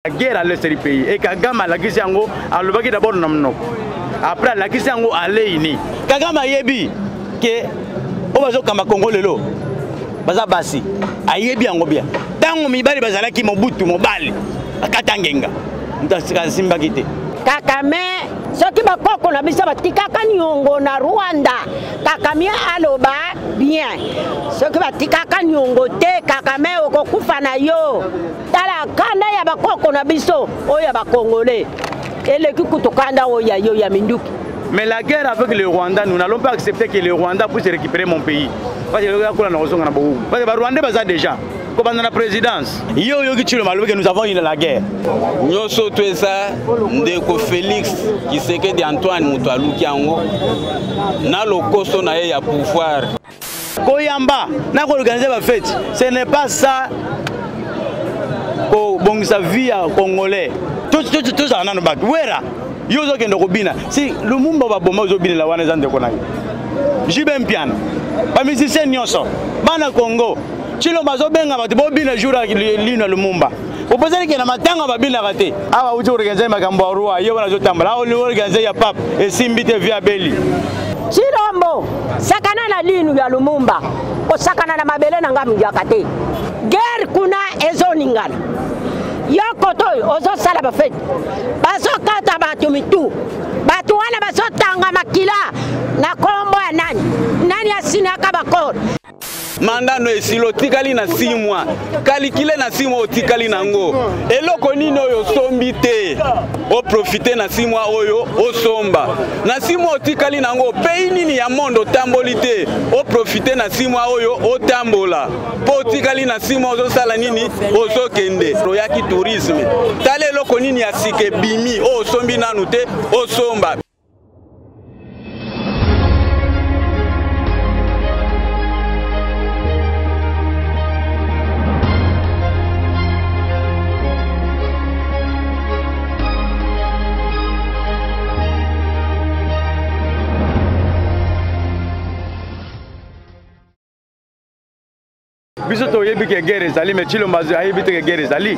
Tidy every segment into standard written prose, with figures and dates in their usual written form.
La guerre à l'est du pays et Kagame la Kisiango a le bagage d'abord non. Après la Kisiango a l'éini. Kagame yebi que au bazo kama Congo lelo. Baza basi. Ayebi ango bien. Tango mibali bazala ki mobutu mobali. Akatangenga. Mtasika simba kite. Kagame soki bakoko na biso batikaka nyongo na Rwanda. Kagame aloba bien. Soki batikaka nyongo te Kagame okokufa na yo. Tala kanda ya bakoko na biso oya bakongolais. Ele kikutukanda oya yo ya minduki. Mais la guerre avec le Rwanda, nous n'allons pas accepter que le Rwanda puisse récupérer mon pays. Parce que les Rwandais sont déjà. Comme dans la présidence. Nous avons eu la guerre. Nous sommes tous ça, Ndeko Félix, qui sait que d'Antoine Moutoualou qui en na le costo na ya pouvoir. Koyamba, n'a organisé la fête. Ce n'est pas ça. Bon, sa vie à Congolais. Tout ça, on a un bac. Yozo kende kobina si lumumba ba bomba zobina la wana zande konai jibe mpiana ba musicien nyonso bana Congo chilo bazobenga bati bobina jura lino lumumba opozali ke na matanga babina kate awa uti organiser makambo ya roi yo bana zotambala awa organiser ya pap esimbite via beli chilombo sakana na linu ya lumumba o sakana na mabele na ngamu ya kate guerre kuna ezoningana Yokoto ozo sala bafet bazo kata batu mitu batu wana bazo tanga makila na kombo ya nani asina kabakor mandano esilo tikali na 6 mois kalikile na 6 mois otikali nango eloko nini oyo sombi te o profiter na 6 mois oyo o somba na 6 mois otikali nango pays nini ya mondo tamboli te o profiter na 6 mois oyo o tambola po otikali na 6 mois ozo sala nini ozo kende royaki tourisme tale eloko nini ya sike bimi o sombi nanu te o somba. Biso to yebi que guerre ezali mais Chilombo yebi que guerre ezali.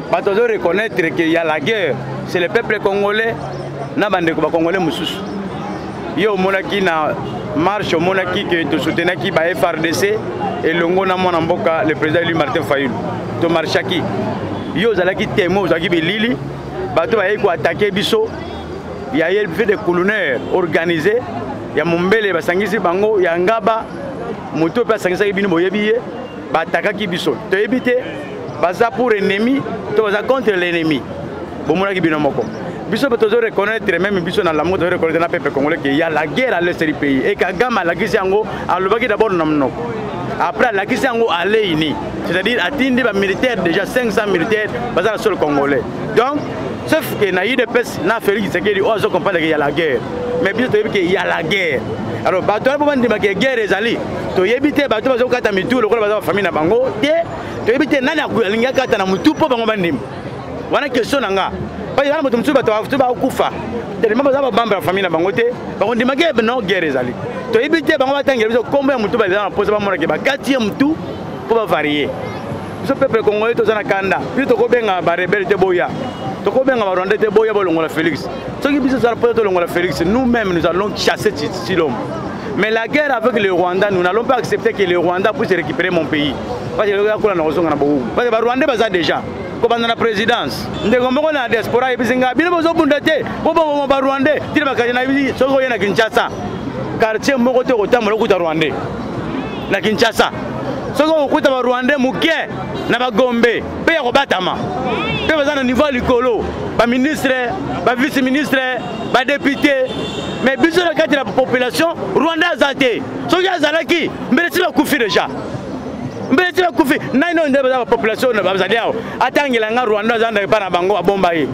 Ba to reconnaître que y a la guerre, c'est le peuple congolais na bande ko ba congolais mususu. Yo monaki na marche monaki que to soutenaki ba FRDC et longo na mona mboka le président Louis Martin Fayulu. To marchaki. Yo zalaki témoin zaki bilili ba to ba yeko attaquer biso. Y a eu des colonels organisés, ya Mumbele basangisi bango ya Ngaba moto pe sangisa ki bino boyebiye ba takaki biso to yebite baza pour ennemi to baza contre l'ennemi bomona ki bino moko biso to reconnaître même biso na la mode reconnaître na peuple congolais qu'il y a la guerre à l'est du pays et Kagame la Kisiango a le bagage d'abord non après la Kisiango a l'éini c'est-à-dire atteindre ba militaire déjà 500 militaires baza sur le congolais donc sauf que na UDPS na Félix Tshisekedi ozo comprendre qu'il y a la guerre mais biso to yebi qu'il y a la guerre. Alors, bateau pour dire que guerre est allée. Tu évites bateau parce que quand tu as mis tout le monde va famille na bango. Tu évites nana kulinga kata na mutu po bango bandim. Wana question nanga. Pas yana mutu mutu bateau tu ba kufa. Tellement baza bamba famille na bango te. Bango ndima ke non guerre est allée. Tu évites bango batanga biso combien mutu ba na posa ba mona ke ba 4e mutu pour ba varier. Ce peuple congolais to zana kanda. Puis to ko benga ba rebelle te boya. To ko benga ba rwanda te boya bolongo la Félix. Ce qui bisa ça peut longo la Félix. Nous-mêmes nous allons chasser Chilombo. Mais la guerre avec le Rwanda, nous n'allons pas accepter que le Rwanda puisse récupérer mon pays. Parce que les Rwandais sont déjà. Comme dans la présidence. Nous avons la diaspora et nous avons bundaté. Nous avons des Rwandais. Nous avons des Kinshasa. Quartier Mokote Rotam, le Rwandais. Na Kinshasa. Nous avons des Rwandais Mouké, na Gombe. Pays Robatama. Pays au niveau du Colo. Ba ministre, ba vice-ministre, ba député. Mais biso na kati la population Rwanda zate. Soki azalaki, mbeleti ba kufi déjà. Mbeleti ba kufi. Naino ndeba za population na bazali yao. Atangela nga Rwanda zanda pa na bango abomba ye.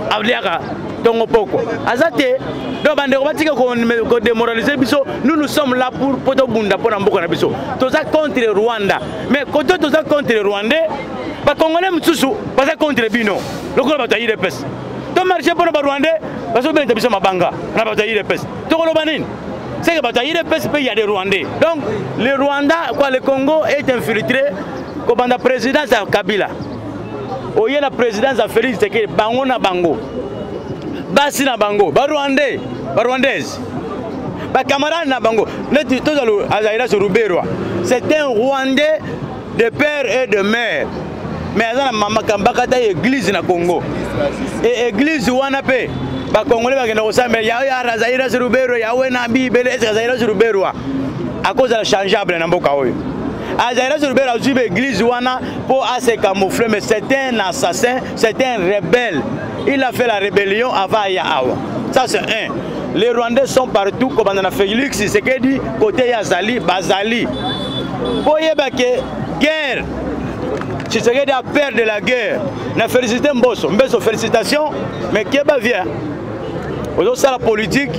Avliaka tongo poko. Azate do bande ko batika ko démoraliser biso. Nous sommes là pour poto bunda pona mboko na biso. Toza contre Rwanda. Mais koto toza contre Rwandais, ba Congolais mutsusu baza contre bino. Lokolo batayi de pes. To marché pour ba Rwandais, baso benta biso mabanga na batayi de pes. To ko lobanini. C'est que bataille de pes il y a des Rwandais. Donc le Rwanda quoi le Congo est infiltré comme dans la présidence à Kabila. oye na présidence ya Félix Tshisekedi bango na bango basi na bango Rwandaise ba camarade na bango neti tozalo Azaïra Ruberwa c'est un Rwandais de père et de mère mais azana mama kambaka ta église na Congo et église wana pe ba congolais ba kenda kosamba ya Azaïra Ruberwa ya wena Bible Azaïra Ruberwa à cause de la changeable na mboka oyo Azaïra Ruberwa a suivi l'église wana pour se camoufler mais c'est un assassin, c'est un rebelle. Il a fait la rébellion avant Yahawa. Ça c'est un. Les Rwandais sont partout comme on a fait Félix Tshisekedi côté Yazali, Bazali. Pour yebake guerre. Tshisekedi a peur de la guerre. Na félicité Mbosso, Mbosso félicitations mais Keba vient. Aujourd'hui c'est la politique,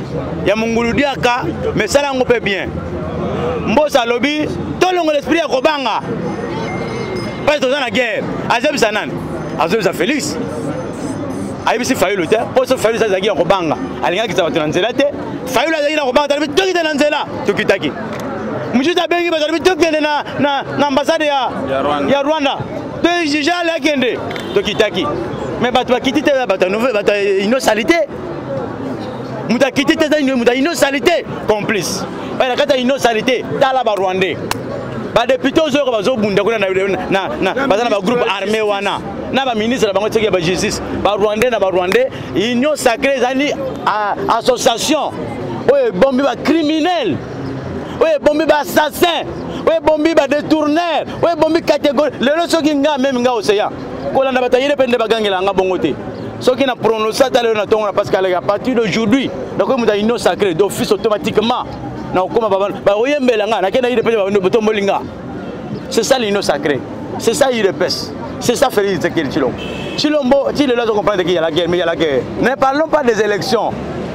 il y a Munguludiaka mais ça là on peut bien. Mbosso a lobby tout l'esprit à Kobanga. Parce que dans la guerre, Azeb Sanan, Azeb Sa Félix. Aïbisi Fayou le terre, pour ce Fayou sa zagi à Kobanga. Alinga qui s'est battu dans Zelate, Fayou la zagi à Kobanga, t'as vu tout qui est dans Zela, Tokitaki. Monsieur Tabengi, t'as vu tout qui est dans l'ambassade de Rwanda. Tu es déjà là qui est Tokitaki. Mais tu vas quitter une salité. Tu as quitté une salité complice. Quand tu as une salité, tu as la Rwandais. Les députés ont un groupe armé wana na ba ministre ba ngoteki ba justice ba Rwandais union sacrée zali association oye bombi ba criminel oye bombi ba assassin oye bombi ba détourneur oye bombi catégorie lelo soki nga même nga océan kolanda batayele pende bagangela nga bongote soki na prononcer ta lelo na tongo parce qu'à partir d'aujourd'hui donc mu da union sacrée d'office automatiquement. C'est ça l'union sacrée. C'est ça l'UDPS. C'est ça Félix Tshisekedi Tshilombo. Tshilombo, tu le laisses comprendre qu'il y a la guerre, mais il y a la guerre. Ne parlons pas des élections.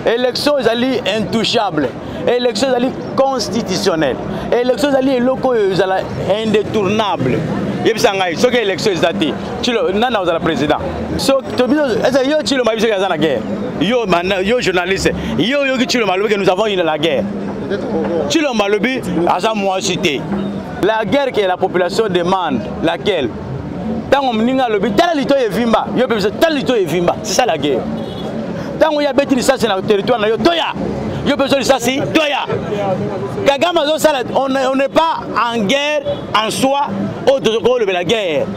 Élections intouchables. Élections constitutionnelles. Élections indétournables. Il y a des élections Tshilombo est le président. Tshilombo est la guerre. Yo journaliste. Yo Tshilombo nous avons eu la guerre. Tshilombo a moi cité. La guerre que la population demande, laquelle tant on ninga lobi talito evimba, yo besoin talito evimba, c'est ça la guerre. Tant on y a bêti ça c'est dans le territoire na yo toya. Yo besoin de ça c'est toya. Kagame on n'est pas en guerre en soi au de la guerre.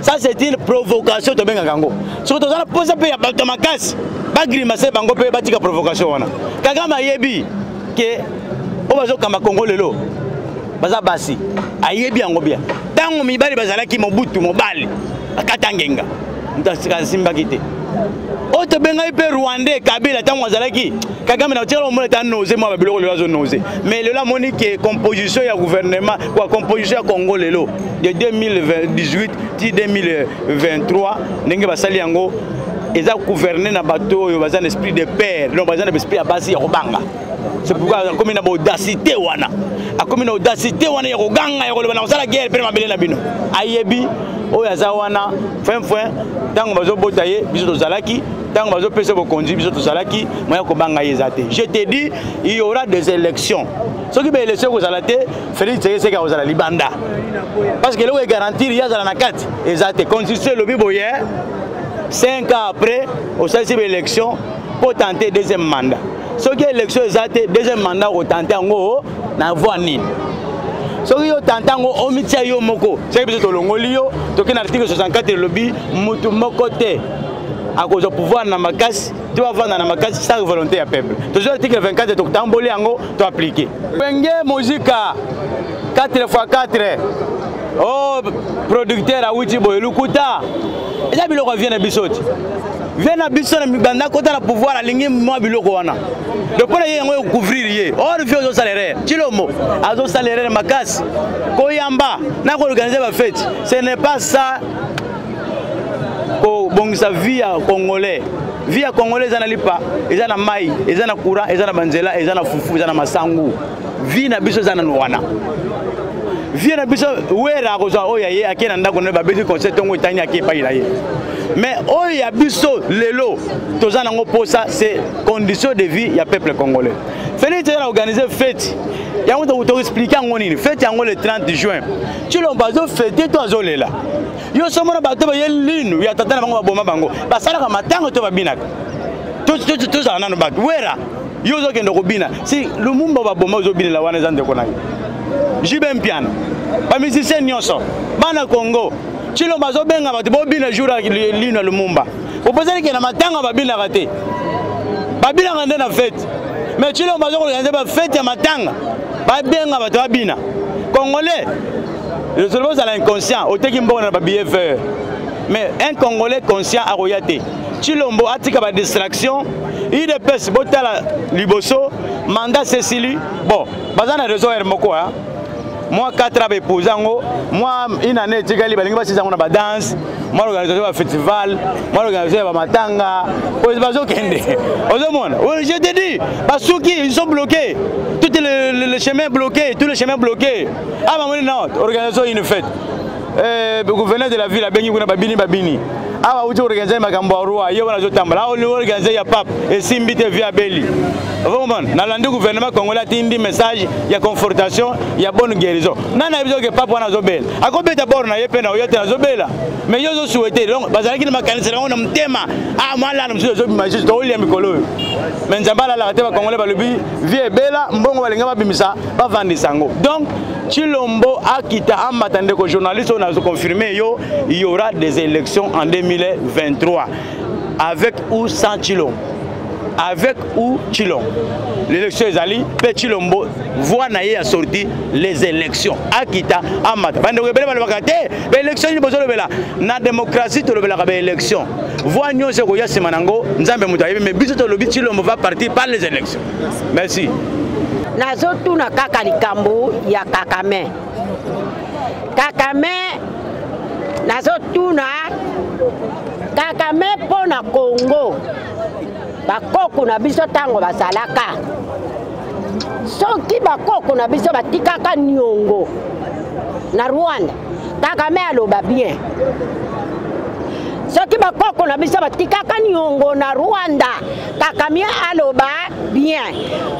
Ça c'est une provocation de benga gango. Surtout ça pose pe ya bato makasi. Ba grimacer bango pe ba tika provocation wana. Kagame yebi que o bazo kama Congo lelo. Baza basi ayebi yango bien tango mibali bazalaki mobutu mobali akatangenga mutasika simba kite oto benga ipe Rwandais Kabila tango azalaki Kagame na tshelo mona ta noze mwa biloko le bazo noze mais le la monique composition ya gouvernement quoi composition ya Congo lelo de 2018 ti 2023 ndenge basali yango eza gouverner na bato oyo baza na esprit de père non baza na esprit ya basi ya kobanga. C'est pourquoi comme une audacité wana comme une audacité wana ya koganga ya koloba na kosala guerre pe mabele na bino ayebi oyo aza wana fin tango bazo botaye biso tozalaki tango bazo pesa bokonzi biso tozalaki moya kobanga yezate. Je te dis il y aura des élections soki ba élection ko zalate Félix Tshisekedi ko zala libanda parce que le est garantir ya zala na kati ezate constitution le biboye 5 ans après au salisi élection pour tenter deuxième mandat. Ce qui est l'élection exacte, deuxième mandat, au tenter en haut, na voix nini. Ce qui est tenté en haut, omitia yo moko. C'est que c'est l'ongolio, donc un article 64 lobby, mutu mokote. À cause du pouvoir na makasi, tu vas voir na makasi sans volonté à peuple. Toujours l'article 24 de tamboli en haut, tu appliquer. Penge musica 4x4. Oh, producteur à Witi Boyelukuta. Et là, il revient à Bissoti. Vient à Bissoti, Mibanda, quand on a pouvoir, aligner moi, Biloko wana. Depuis là, il y a couvrir. Or, il faut salaire. Chilomo, azo salaire, Makas, Koyamba, n'a pas organisé la fête. Ce n'est pas ça. Bon, sa vie à Congolais. Vie à Congolais, ils n'ont pas. Ils ont maï, ils ont courant, ils ont banzela, ils ont foufou, ils ont masangu. Vie na Bissoti, ils ont wana. Viens à Bissot, où est la raison? Oh, il y a qui n'a pas de bébé conseil, ton Tania qui est pas là. Mais oh, il y a Bissot, l'élo, tous en pour ça, c'est condition de vie, il y a peuple congolais. Félix a organisé fête. Il y a un expliqué en fête le 30 juin. Tu l'as pas fêté toi là. Yo sommes na bato ba yelinu ya tata na bango ba boma bango. Ba sala ka matango to ba binaka. Tous za na no bato. Wera. Yo zo kende ko bina. Si Lumumba ba boma zo bina la wana zande ko na. Jibe mpiana. Ba musicien nyonso. Bana Congo. Chilo bazo benga bato bo bina jour ya lino Lumumba. Opposé ke na matango ba bina raté. Ba bina ngande na fête. Mais chilo bazo organiser ba fête ya matanga. Ba benga bato ba bina. Congolais. Le Solomon est inconscient, au tékim bon na billet vert. Mais un Congolais conscient a royauté. Chilombo a tika ba distraction, il dépêche botala liboso, mandat Cécilie. Bon, bazana réseau hermoko hein. Moi 4 ans épousango, moi une année tika li balingi ba sizango na ba danse, moi organiser ba festival, moi organiser ba matanga, pour bazo kende. Ozomona, je te dis, basuki ils sont bloqués. Tous les chemins bloqués, tous les chemins bloqués. Ah, maman, non, organisons une fête. Le gouverneur de la ville a béni, babini. Ah, vous organisez ma gamboa, il y a un autre tambla, on organise ya pape et simbite via Belli. Vraiment, dans le gouvernement congolais a un message, il y a confortation, il y a bonne guérison. Non, il y a besoin que pape wana zobel. À combien d'abord na yepena oyete na zobela. Mais yo zo souhaité donc bazalaki na makanisa na on mtema. Ah, moi là, monsieur zo bimagiste to oli ya mikolo. Mais nzamba la te ba congolais ba lobi vie bela mbongo balinga ba bimisa ba vandisa ngo. Donc Chilombo a quitté en m'attendait que journaliste on a confirmé il y aura des élections en 2023 avec ou sans Chilombo. Avec ou Chilombo. L'élection est allée, Chilombo voit naïe a sorti les élections. Akita Amata. L'élection na démocratie to le élection. Voix nous c'est quoi c'est manango, nzambe mutaïbe mais biso to lobi Chilombo va partir par les élections. Merci. Nazotu na kaka likambo ya Kakame. Kakame nazotu na Kakame pona Congo. Bakoko na biso tango basalaka. Soki bakoko na biso batikaka Nyongo na Rwanda. Kakame aloba bien. Soki bakoko na biso batikaka Nyongo na Rwanda. Kakame aloba bien.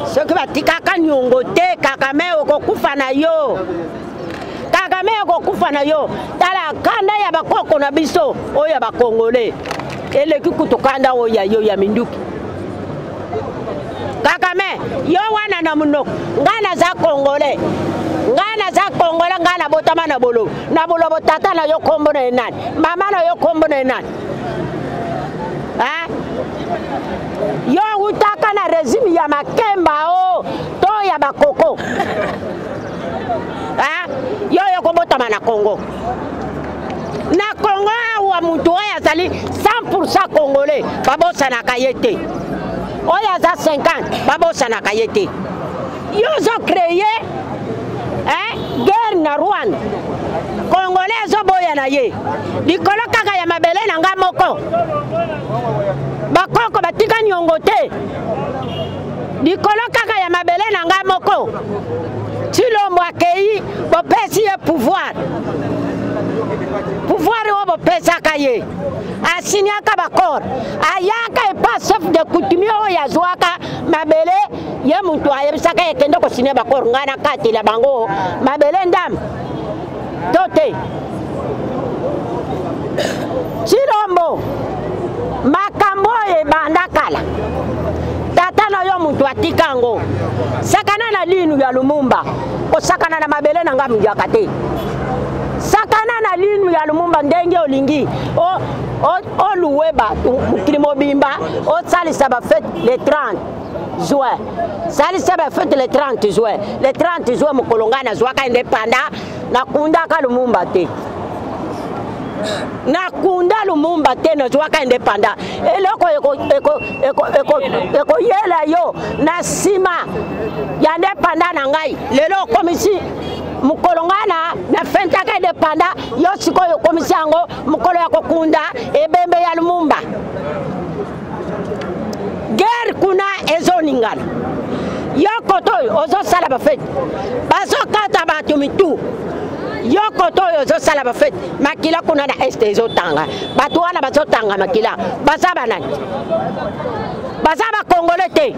Soki batikaka Nyongo te Kakame okokufa na yo. Kakame okokufa na yo. Tala kanda ya bakoko na biso oya bakongole. Ele kikutukanda oya yo ya minduki. Kakame, yo wana na munoko, ngana za Congolais. Ngana za Congolais ngana botama na bolo. Na bolo botata na yo kombo na enani. Mama na yo kombo na enani. Yo utaka na régime ya Makemba o, to ya bakoko. Yo kobotama na Congo. Na Congo wa mutu oya zali 100% Congolais, babosa na kayete. Oya za 50, babosa na kayete. Yo zo créé guerre na Rwanda. Congolais zo boya na ye. Likolo kaka ya mabele na nga moko. Bakoko batika Nyongo te. Likolo kaka ya mabele na nga moko. Chilombo akei bopesi ye pouvoir. Pouvoir obo pesa kaye. Asinyaka bakor. Ayaka epa chef de coutumier oya zwaka mabele ye muntu ayebisaka yekende ko sinya bakor ngana kati la bango mabele ndam. Tote. Chilombo makambo e bandakala. Tata na yo muntu atikango. Sakana na linu ya Lumumba. O sakana na mabele na ngamu yakate. Sakana na linu ya Lumumba ndenge olingi o luweba mukilimo bimba o salisa ba fête le 30 juin salisa ba fête le 30 juin le 30 juin mukolongana zwaka independa na kunda ka Lumumba te na kunda Lumumba te na zwaka independa eloko eko yela yo na sima ya independa na ngai lelo komisi mukolongana na fentaka independa yo sikoyo komisiango mukolo ya kokunda ebembe ya Lumumba guerre kuna ezoningana yo kotoy ozo sala ba fete bazo kata batu mitu yo koto oyo ozosala bafete makila kuna na este ezotanga bato wana bazotanga makila baza banani baza bakongole te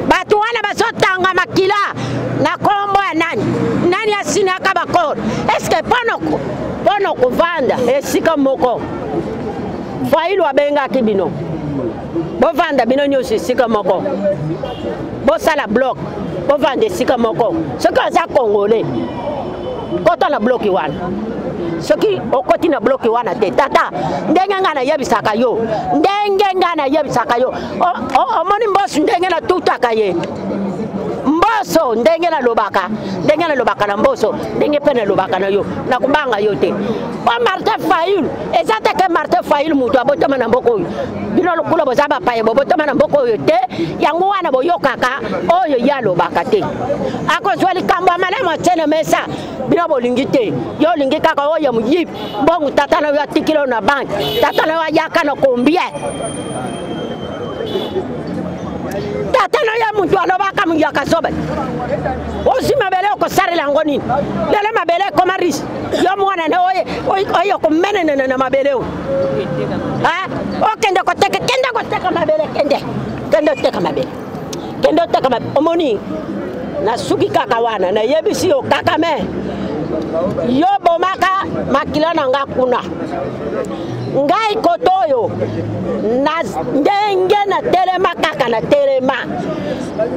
bato wana bazotanga makila na kombo ya nani asinaka bakoro eske pono kovanda esika moko failu abengaki bino bovanda bino nyonso esika moko bosala bloc bovanda esika moko soki oza congolais kota na bloki wana soki okoti na bloki wana te tata ndenge nga nayebisaka yo omoni mboso ndenge natutaka ye mboso ndenge nalobaka na mboso ndenge mpe nalobaka na yo nakubanga yo te po Martin Fayulu eza te ke Martin Fayulu mutu abotama na mboka oyo bino lokula boza bapaye bobotama na mboka oyo te yango wana boyokaka oyo ye alobaka te akozwa likambo ya malamu atiene mesa bino bolingi te yo olingi kaka oyo moyibi mbongo tata na yo atikili oyo na banke tata na yo ayaka na combien tata na yo mutu alobaka muyaka sobe osi mabele okosalela yango nini lelo mabele ekoma risi yo mwana na oyo komenene na mabele oyo okende koteka mabele kende oteka mabele omoni nasuki kaka wana nayebisi yo kaka me yo bomaka makila na nga kuna ngai kotoyo na ndenge na telema kaka na telema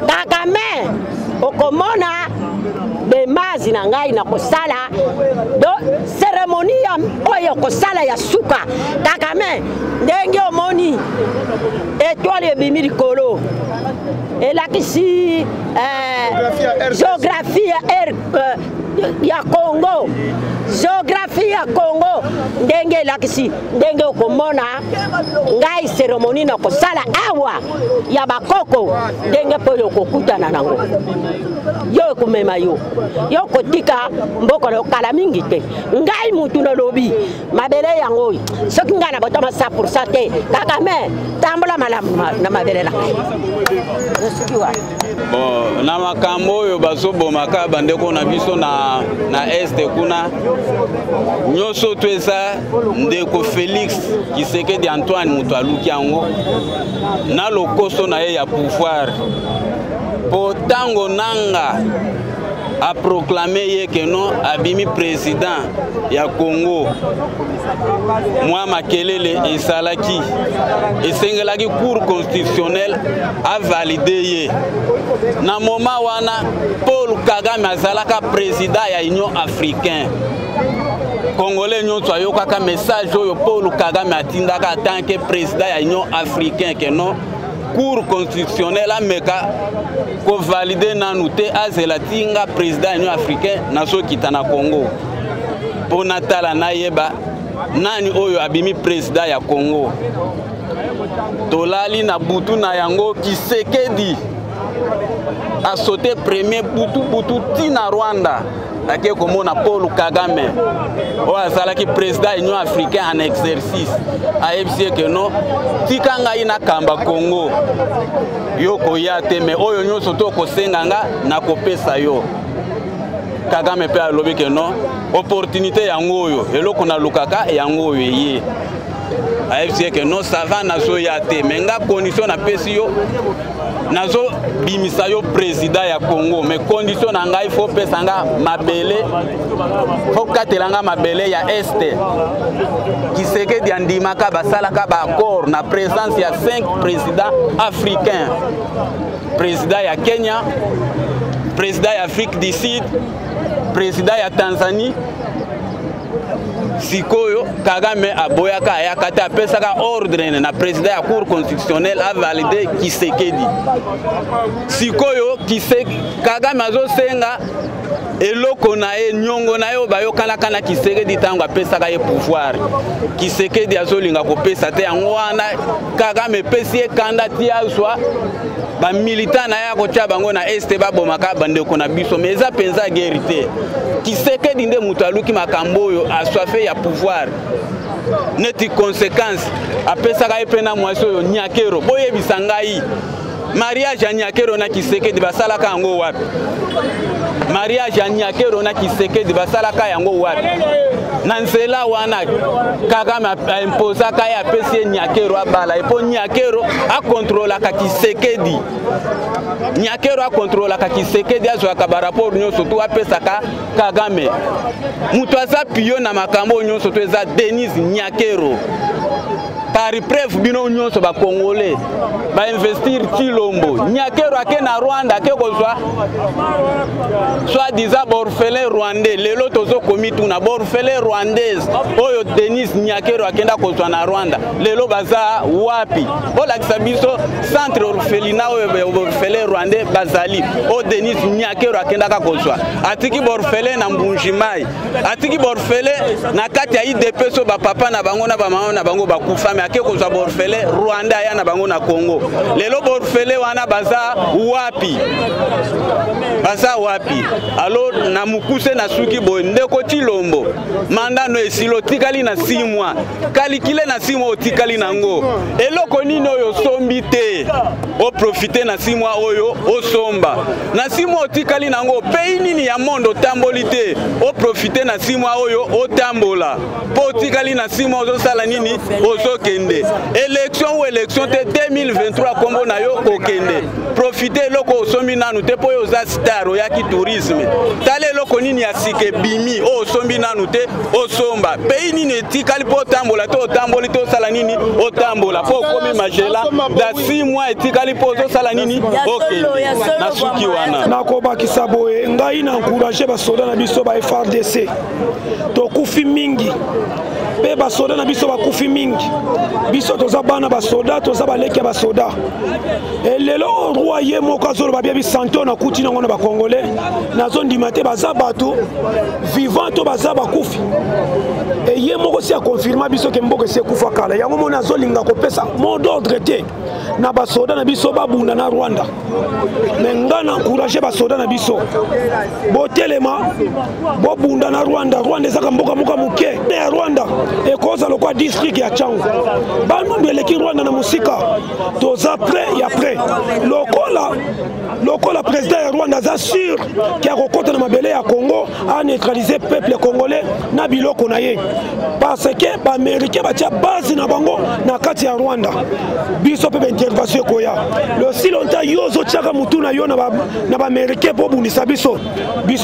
kaka me okomona bemazi na ngai na kosala do ceremonia oyo kosala ya suka kaka me ndenge omoni étoile ebimi likolo elakisi géographie ya Congo géographie ya Congo ndenge elakisi ndenge okomona ngai cérémonie na kosala awa ya bakoko ndenge po yo kokutana nango yo komema yo kotika mboko na kala mingi te ngai mutu na lobi mabele yango soki ngai na botama 100% te kaka me tambola malamu na mabele la bon na makambo oyo bazobomaka bandeko na biso na este kuna nyonso to eza ndeko Félix Tshisekedi Antoine mutu aluki yango na lokoso na ye ya pouvoir po tango nanga a proclamé ye que non abimi président ya Congo moi makelele esalaki esengelaki cour constitutionnelle a validé ye na moment wana Paul Kagame azalaka président ya Union africaine Congolais nyonso ayokaka message oyo Paul Kagame atindaka en tant que président ya Union africaine que non cour constitutionnelle ameka ko valider nanu te azela tinga président Union africaine naso kitana Congo pona tala na yeba nani oyo abimi président ya Congo tolali na butu na yango Tshisekedi a sauté premier butu tina Rwanda ake komona Paul Kagame o azalaki président Union africaine en exercice ayebisi que non tikanga ina kamba Congo yo koya te me oyo nyonso to kosenganga na kopesa yo Kagame pe alobi que non opportunité yango oyo eloko na lukaka yango oyo ye ayebisi que non ça va nazo ya te me nga condition na pesi yo nazo bimisa yo président ya Congo mais condition na ngai faut pesa nga mabele faut katelanga mabele ya este Tshisekedi andimaka basalaka ba accord na présence ya 5 présidents africains président ya Kenya président ya Afrique du Sud président ya Tanzanie sikoyo Kagame aboyaka ayaka te apesaka ordre na président ya cour constitutionnelle a validé Tshisekedi sikoyo Kagame azosenga eloko na ye nyongo na yo bayokanaka na Tshisekedi tango apesaka ye pouvoir Tshisekedi azolinga kopesa te yango wana Kagame pesi ye kanda ti azwa ba militant na ya kotia bango na este babomaka bandeko na biso mais eza penza guerre te Tshisekedi nde mutu aluki makambo oyo aswafe ya pouvoir neti conséquence apesaka ye pena mwasi oyo Nyakero boyebisa ngai mariage ya Nyakero na Tshisekedi basalaka yango wapi mariage ya Nyakero na Kisekedi basalaka yango wapi na nzela wana Kagame imposaka ya pesi Nyakero abala epo Nyakero a contrôlaka Kisekedi Nyakero a contrôlaka Kisekedi azwaka ba rapport nyonso to apesaka Kagame mutu aza piyo na makambo nyonso to eza Denis Nyakero par preuve bino nyonso ba Congolais ba investir Chilombo Nyakero ake na Rwanda ake kozwa soit disant orphelin rwandais lelo tozo komitu na orphelin rwandaise oyo Denis Nyakero akenda kozwa na Rwanda lelo baza wapi olakisa biso centre orphelinat oyo orphelin rwandais bazali o Denis Nyakero akenda ka kozwa atiki orphelin na Mbunjimai atiki orphelin na kati ya IDP so ba papa na bango na ba mama na bango bakufa me ake kozwa orphelin Rwanda ya na bango na Congo lelo orphelin wana baza wapi alors na mukuse na suki boy ndeko Chilombo mandano esilo tikali na 6 mois kalikile na 6 mois otikali nango eloko nini oyo sombi te o profiter na 6 mois oyo o somba na 6 mois otikali nango pays nini ya mondo tamboli te o profiter na 6 mois oyo o tambola po otikali na 6 mois ozo sala nini ozo kende élection ou élection te 2023 kombo na yo kokende profiter loko osombi nanu te po yo za star oyaki tourisme tale loko nini ya sike bimi o osombi nanu te osomba pays nini etikali po tambola to tamboli to sala nini o tambola po komi majela da 6 mois etikali po zo sala nini okende na suki wana nakobakisa boye ngai na encourager basoda na biso ba FRDC tokufi mingi pe basoda na biso bakufi mingi biso toza bana basoda toza baleki ya basoda elelo roi ye moko azoloba bia bisanto na kuti nango na bakongolais nazondima te baza bato vivant to baza bakufi ye moko si akonfirma biso ke mboka esi ekufa kala yango mona azolinga kopesa mot d'ordre te na basoda na biso babunda na Rwanda me nga na encourage basoda na biso botelema bobunda na Rwanda ezaka mboka moka moke ya Rwanda ekoza lokwa district ya Changu bandu eleki Rwanda na musika toza prêt ya prêt lokola président ya Rwanda za sûr ki akokota na mabele ya Congo a neutraliser peuple congolais na biloko na ye parce que ba américain batia base na bango na kati ya Rwanda biso pe intervention koya le si longtemps yozo tiaka mutu na yo na ba américain po bundisa biso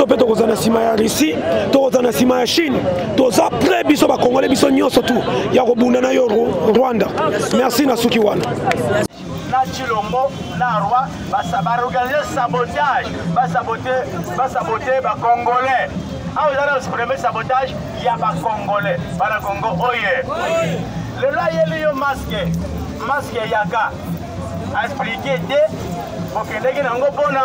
pe tokoza na sima ya Russie tokoza na sima ya Chine toza prêt biso ba congolais biso nyonso tu ya kobunda na yo Rwanda merci na suki wana na Chilombo na Roi ba organiser sabotage ba saboter ba congolais ah vous allez exprimer sabotage ya ba congolais bana Congo oye le là yeli yo masque yaka a expliquer de bokendeki nango pona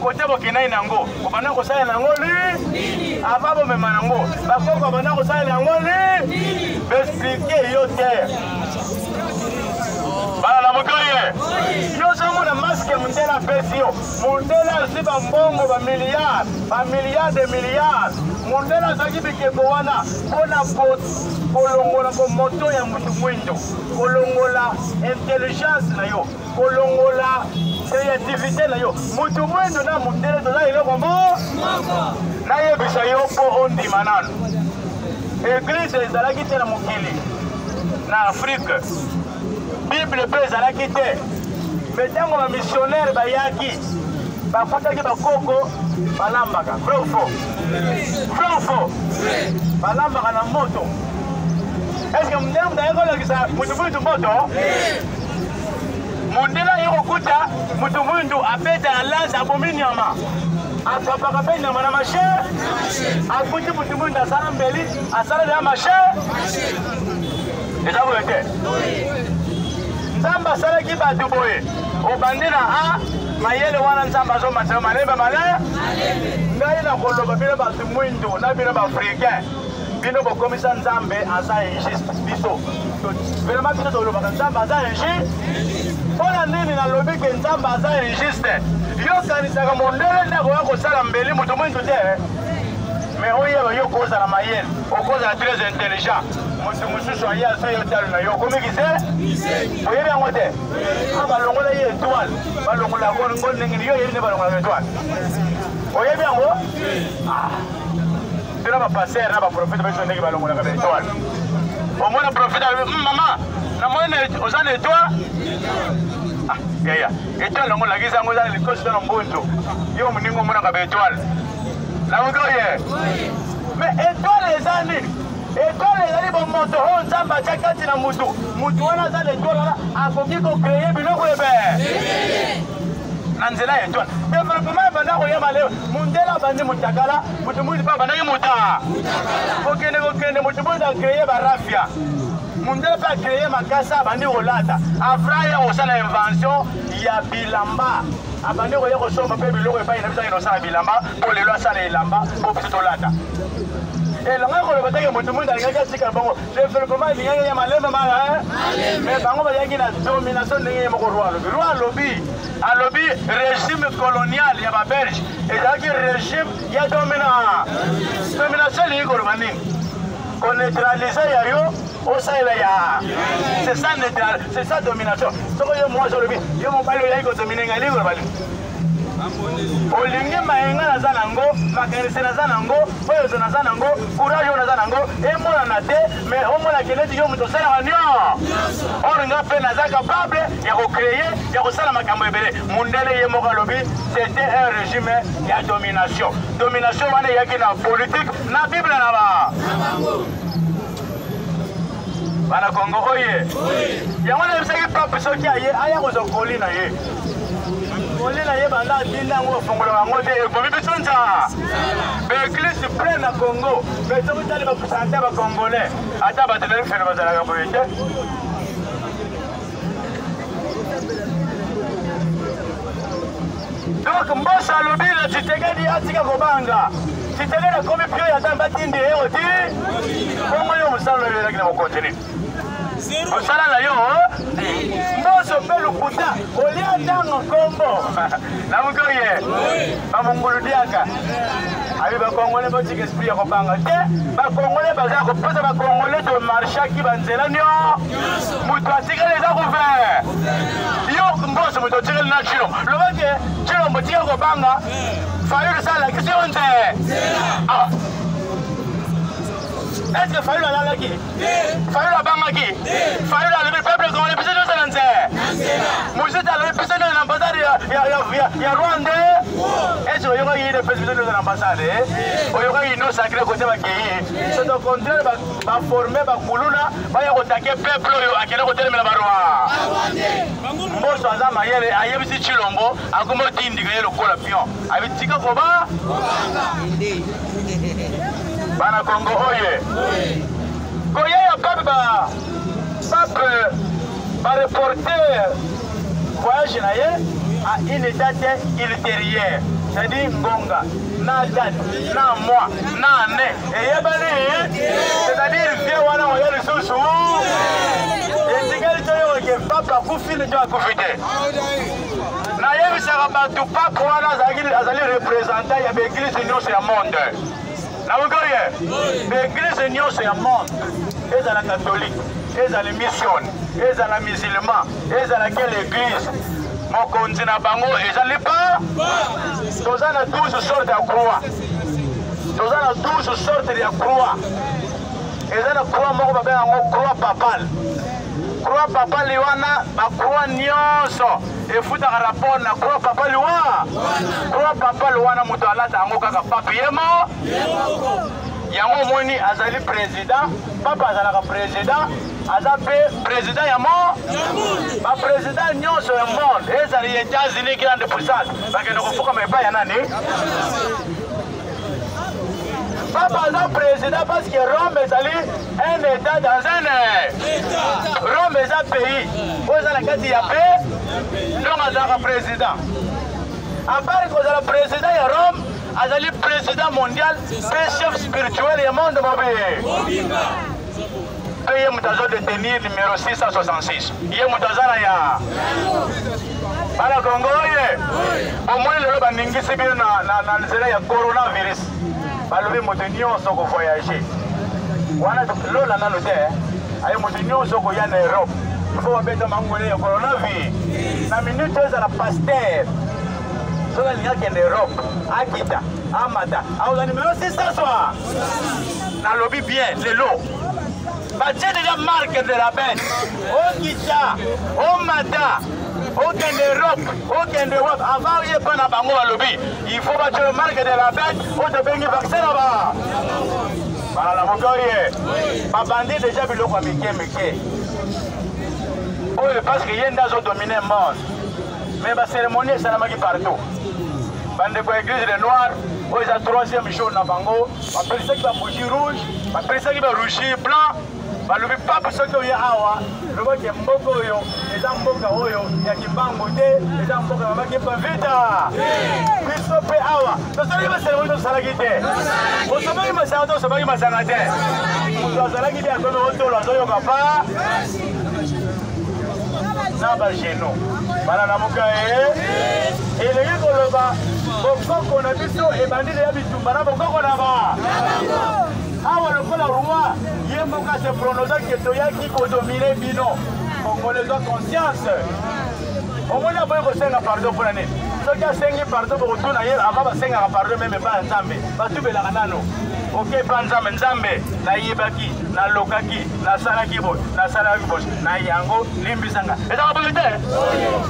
kote bokenai nango obana kosala nango li ava bomema nango bakoko bana kosala nango li expliquer yo te bana na mokoye yo somo na masque mundela pesio mundela siba mbongo ba milliards de milliards mundela zaki bikeko wana pona kolongola ko moto ya mutu mwindo kolongola intelligence na yo kolongola créativité na yo mutu mwindo na mundela toza iloko mo na yebisa yo po ondima nano église ezalaki te na mokili na Afrique Bible pe ezalaki te me ntango bamissionnaire bayaki bakutaki bakoko balambaka vrai ou faux balambaka na moto est-ce que ndenge mutaye kolakisa mutu mwindu moto mundela ye kokuta mutu mwindu abeta na lance abomi nyama akapaka pe nyama na mashe akuti mutu mwindu asala mbeli asala na mashe eza boye te nzambe asalaki bato boye obandi na a mayele wana nzambe azomatela malembe male ngai na koloba bino bato mwindo na bino baafricain bino bokomisa nzambe aza injuste biso vraiment bino tolobaka nzambe aza injuste mpona nini nalobi ke nzambe aza injuste yokanisaka mondele ndako ya kosala mbeli moto mwindo te mais oyeba yo kozala mayele okozala très intelligent moto mosusu aye asa yo talo na yo okomikise oyebi yango te balongola ye étoile balongola ngo ndenge yo yebi nde balongola étoile oyebi yango tena bapaster na baprofete biso ndenge balongolaka baétoile omona profete mama namoni oza na étoile yaya étoile yango olakisi yango oza na likosi to na mbunzu yo moningo omonaka baétoile namukoye mais étoile eza nini étoile ezali bomoto oyo nzambe atya kati na mutu wana aza na étoile wana akoki kocreye biloko ebe na nzela ya étoile développement ebanda koyeba leo mundele abandi mutakala mutu mutu mpe abandaki muta kokende mutu mutu acreye barafia mundele mpe acreye makasa abandi kolata avra ya kosala invention ya bilamba abandi koya kosomba mpe biloko epai na biso akende kosala bilamba mpo lelo asala elamba mpo biso tolata elonga koloba teke mutu mutu alingaki asika na bango développement elingaki ya malembe mala mais bango bayaki na domination ndenge ye moko roi alobi alobi régime colonial ya babelge ezalaki régime ya domination elingi koloba nini koneutralize ya yo osalela ya c'est ça domination soko yo mwasi olobi yo mobali oyaki kodomine ngai elingi koloba nini olingi mayenga naza nango makanisi naza nango oyo naza nango courage oyo naza nango emonana te mais omonake neti yo moto osalaka nyonso olinga mpe naza capable ya kocreye ya kosala makambo ebele mundele ye moko alobi c'était un régime ya domination wana eyaki na politique na bible na bana Congo oye yango nayebisaki pape soki aye aya kozwa koli na ye kolina ye banda atinda yango ofongola yango te ekomi biso nza baeglise plein na Congo mais soki tali bakusante bacongolais ata bateleli fene bazalaka boye te donc mbosa alobi na Tshisekedi atika kobanga Tshisekedi akomi pio ya tamba tindi ye oti bongo yo mosala oyelaki na mokontinue osala na yo mboso mpe lokuta olia ntango nkombo namukoye bamunguludiaka abi bakongole botika esprit ya kobanga te bakongole baza kopesa bakongole tomarshaki banzela nyonso moto atikali eza couvert yo mboso moto otikali na chilo lobake chilo motika kobanga fayo losalaki siyo nze est-ce que Fayou a laki? Fayou a bangaki? Fayou a levé le peuple comme les personnes de Salanze? Moïse a levé personne de l'ambassade de Rwanda? Est-ce qu'il y a eu des personnes de l'ambassade? Il y a eu une sacrée côté de Kéhi. C'est au contraire, va former, va coulouna, va y attaquer le peuple à quel côté de la Baroua. Mboso Azama, il y a eu un Chilombo, à comment t'indigrer le colapion. Avec Tika Koba? Bana Congo oye koye ya pape reporter voyage na ye à une date ultérieure c'est-à-dire ngonga na date na mois na année eyebani c'est-à-dire vie wana oya lisusu etikali toyo ke pape akufi ne to akufi te nayebisaka bato pape wana azali représentant ya baeglise nyonso ya monde l'église nyonso ya monde ezala catholique ezala mission ezala musulman ezalaki l'église mokonzi na bango ezali pa toza na 12 sortes ya croix toza na 12 sortes ya croix eza na croix moko babenga yango croix papale croix papale wana bacroix nyonso efutaka rapport na croix papale wana croix papale wana moto alata yango kaka pape yemo yango omoni azali président papa azalaka président aza mpe président ya baprésident nyonso ya monde ezali États-Unis grande puissance bakende kofukama epai ya nani papa aza président parce que Rome ezali un état dans un Rome eza pays oyo eza na kati ya pe donc azalaka président apart kozala président ya Rome azali président mondial mpe chef spirituel ya monde mobimba mpe ye moto azo détenir numéro 666 ye moto aza na ya bana Congo oye omoni lelo baningisi bino na nzela ya coronavirus balobi moto nyonso kovoyage wana lola nano te aye moto nyonso koya na Europe ifo babeta mangole ya coronavirus na minute ezala pasteur soki alingaki kende Europe akita amata aoza numéro 600 soir nalobi bien lelo batie déjà marque de la bête okita omata okende Europe okende Europe avant ye pa na bango balobi il faut batie le marque de la bête otobengi vaccin là-bas bala mokoye babandi déjà biloko ya mike oyo parce que ye nde azodomine monde mais bacérémonie esalamaki partout bandeko ya église de noir oyo eza 3e jour na bango bapelisaki babougie rouge bapelisaki barougie blanc balobi pape soki oye awa lobaki mboka oyo eza mboka oyo ya kimbangu te eza mboka mamaki mpa vita biso mpe awa tosalaki baseremoni tosalaki te osomaki masanga te osomaki masanga te moto azalaki te akomi otolo azoyoka pa na bageno bana na moka elingi koloba bokoko na biso ebandi deya bitumba na bokoko na ba awa lokola roi ye mboka se pronosaki toyaki kodomine bino congolais a conscience omoni aboyi kosenga pardon mpona nini soki asengi pardon bokotuna ye avant basengaka pardon meme epai ya nzambe batubelaka nano oke epai nzambe nzambe nayebaki nalokaki nasalaki boye nasalaki boye na yango limbisanga ezaka boye te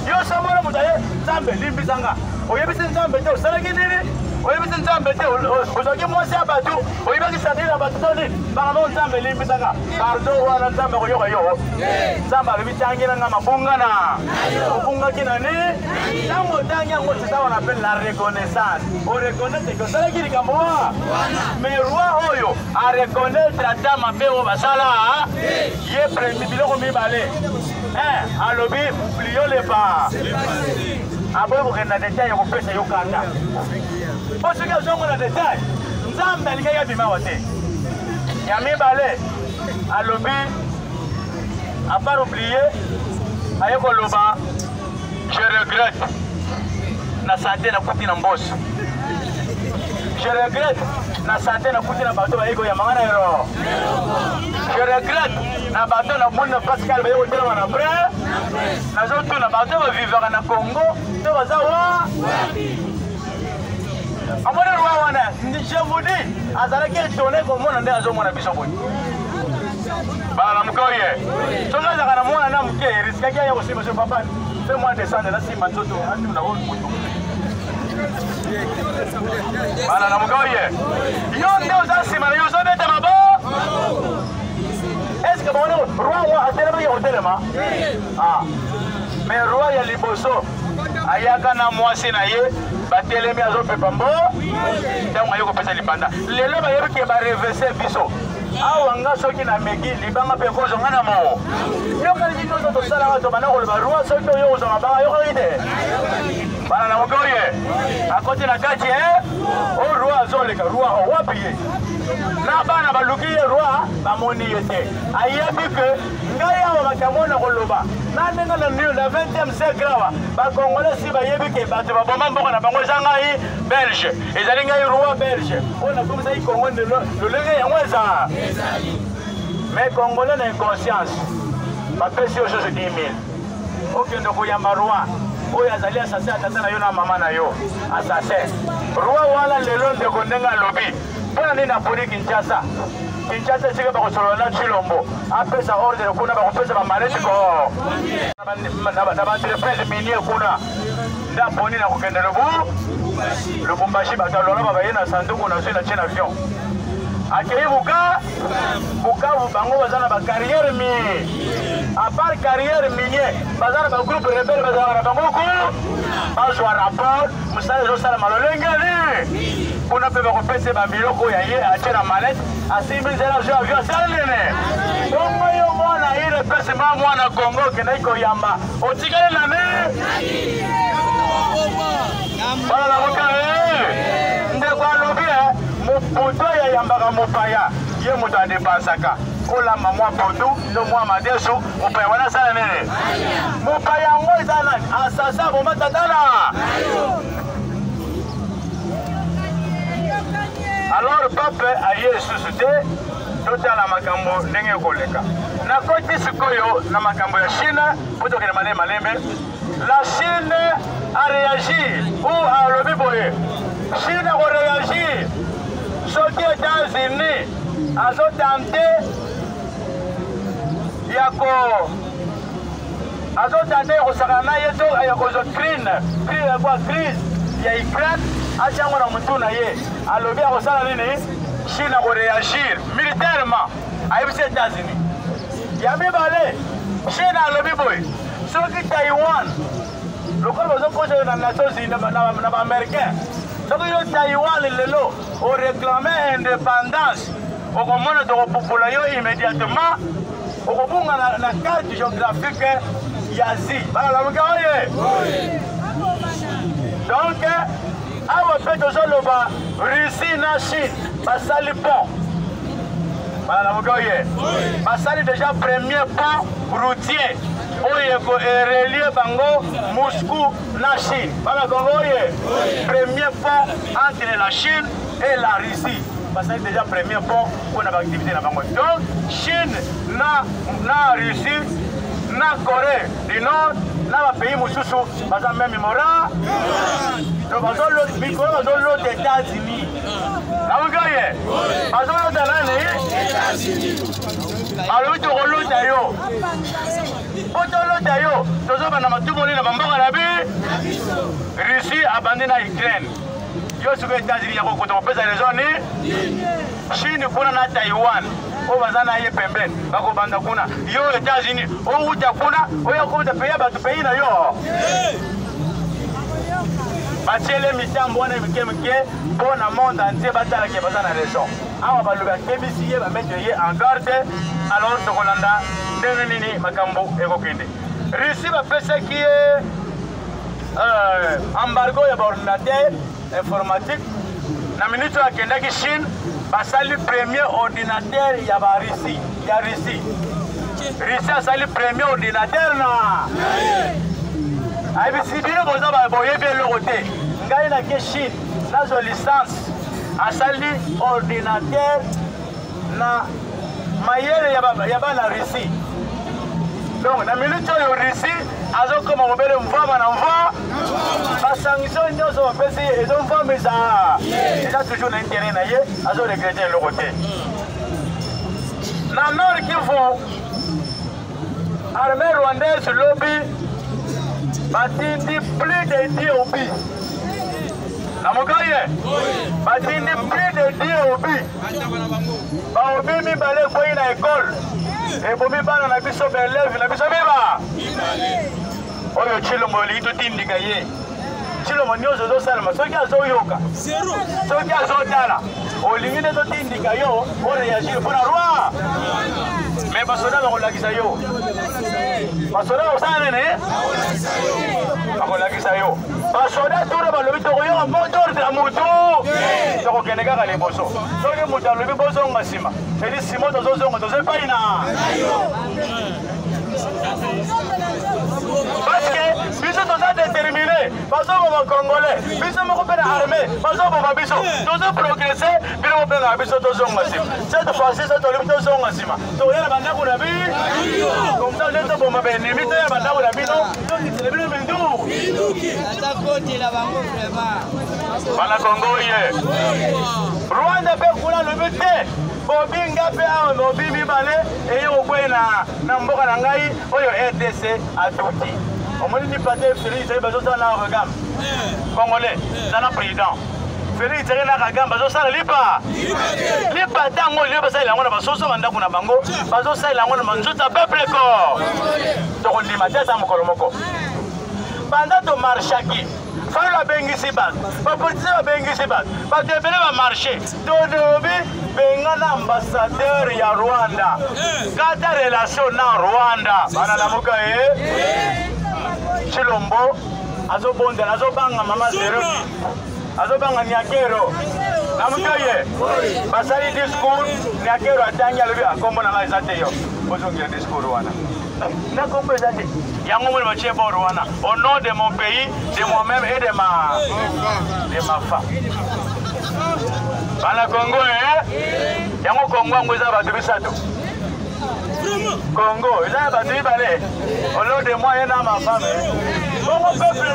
yo somona moto aye nzambe limbisanga oyebisi nzambe te osalaki nini oyebisi nzambe te ozwaki mwasi ya bato oyebaki satiri na bato to nini bakamo nzambe limbisanga pardon wana nzambe koyoka yo nzambe alobi tanginanga mabungana obungaki na nini ntango otangi yango tita wana appelle la reconnaissance oreconnaître ke osalaki likambo wa mais roi oyo areconnaître ata mabe oyo basala ye premi biloko mibale alobi plio lepa aboyi kokenda detail ya kopesa yo kanda po soki azongona detail nzambe alingaki abimawa te ya mibale alobi apart oublier aye koloba je regrette na sante nakuti na mboso je regrette na sante nakuti na bato baye koyamanga na ero je regrette na bato na moni na pascal baye kotelama na vrai nazotuna bato bavivaka na congo to baza wa amoni roi wana je vous dis azalaki etone komona nde azomona biso boye bala mukoye soki azaka na mwana na moke riskaki aya kosimba so papa fais-moi descendre nasimba nzoto atimuna oyo mutu bala na mukoye yo nde oza nsima na yo ozobeta mabo est ce que bone roi wa atelemaki kotelema mais roi ya liboso ayaka na mwasi na ye batelemi azopepa mbo ntango aye kopesa libanda lelo bayebi ke bareverse biso awa nga soki na meki libanga mpe kozonga na mo yokaliki tozo tosalaka tobanda koloba roi soki oyo ozonga banga yokoki te bana na mokoye akoti na kati o roi azoleka roi owapi ye na bana baluki ye roi bamoni ye te ayebi ke ngai awa makambo na koloba na ndenge na 20e siècle awa bakongolais si bayebi ke bato baboma mboka na bango eza ngai belge ezali ngai roi belge oyo nakomisaki kongo lolenge yango eza mais congolais na inconscience bapesi yo chose 10 000 okende koyamba roi oyo azali assassin atata na yo na mama na yo assassin roi wana lelo ndeko ndenge alobi mpona nini aponi kinshasa esika bakosolola na chilombo apesa ordre kuna bakopesa bamaleti ko na baentreprise minier kuna nde aponi na kokende lubumbashi bato alola babaye na sanduku na zwi na tie na avion akei bukavu bango baza na bacarrière minier apart carrière minier baza na bagroupe rebele bazalaka na bango ku bazwa rapport mosala ezosalama lolengeli kuna mpe bakopesa bamiloko ya ye atie na malete asimbi nzela zwi avion asala nene bongo yo mwana ile pese ma mwana kongo okendaki koyamba otikali na ne bana na moka ndeko alobi moto yayambaka mopaya ye moto adepensaka olamba mwa pondu to mwa madesu mopaya wana asala nene mopaya yango eza nani asasa bomatatana alors pape aye lisusu te totala makambo ndenge ekoleka nakoti sikoyo na makambo ya chine po tokende malembe la chine à réagir ou à lever boye. Chine a réagi. Ce qui est États-Unis a tenté azotenté kosakana ye to ayokozocline crise ya Ukraine achango na mutu na ye alobi akosala nini Chine akoreagir militairement ayebisi États-Unis ya mibale Chine alobi boye soki Taiwan lokola bazokosa na Nations Unies na baaméricain soki yo Taiwan lelo oréclame indépendance okomona tokopupula yo immédiatement okobunga na carte géographique ya Asie balalamuka oye donc awa mpe tozoloba Russie na Chine basali pont balalamuka oye basali déjà premier pont routier oyo ekorelie bango Moscou na Chine balakongo oye premier pont entre la Chine et la Russie parce que déjà premier pont pour notre activité dans le donc Chine, na Russie, na Corée du Nord, na pays mususu, parce que même Mora, donc l'autre États-Unis. Là vous voyez, parce que l'autre États-Unis. Alors tu roules d'ailleurs. Pour d'ailleurs, tout ça va tout le monde dans le Arabi. Russie abandonne l'Ukraine. Yo suko États-Unis yako kutopesa raison Chine kuna na Taiwan o bazana ye pembeni bako banda kuna yo États-Unis o uta kuna o yako payer ba pays na yo bachele mitambo wana mikemike pona monde entier batala ke bazana raison awa baloba kebisi ye ba mettre ye en garde alors to kolanda ndenge nini makambo ekokende Russie ba pesa ki embargo ya ordinateur informatique na minute à Kendaki Chine basali premier ordinateur ya ba Russie ya Russie asali premier ordinateur na ai bisi bino boza ba boye bien le côté ngai na ke Chine na zo licence asali ordinateur na mayele ya ba la Russie donc na minute ya Russie azo koma mobile mvama na mva ba sanction nyoso bapesi ezo mvama eza toujours na intérêt na ye azo regretter le côté na Nord Kivu armée rwandaise lobby batindi plus de 10 obi na mokaye batindi plus de 10 obi ba obi mi bale kwa na école et bomi bana na biso belève na biso beba oyo chilombo li to tindika ye chilombo nyozo zo salama soki azo yoka soki azo tala olingine to tindika yo o réagir pour la roi mais basoda ba kolakisa yo basoda osana ne bakolakisa yo basoda tura balobi to yo motor de moto to kene kaka le boso soki moto alobi boso ngasima edi simo to zo zongo to se paina parce que biso toza déterminé bazo ba congolais biso moko pe na armée bazo ba biso tozo progresser bino pe na biso tozo ngasima cette fois-ci ça tolibi tozo ngasima to yela banda ko na bi comme ça les to bomba be ennemi to yela banda ko na bino to kitele bino bindu ata koti la bango vraiment bana Congo ye Rwanda pe kuna le but Bobinga pe awo bobi mibale eyo kwena na mboka na ngai oyo RDC atuti omoni ni pate Félix bazo sana regam congolais sana président Félix na regam bazo sana lipa tango lipa sa ilango na basoso banda kuna bango bazo sa ilango na manzuta peuple ko to kondima tata mokolo moko banda to marchaki fala bengisi bat ba politique bengisi bat ba debele ba marché to dobi benga na ambassadeur ya Rwanda kata relation na Rwanda bana lamuka Chilombo azobonda azobanga mama zero azobanga nyakero lamuka basali discours nyakero atanya lebi akombo na ngazate yo bozongira discours wana na compétente yango mo ba chebo Rwanda au nom de mon pays de moi-même et de ma femme bana Congo yango Congo ngoza ba tubisatu Congo eza ba tubale au nom de moi et de ma femme Bongo peuple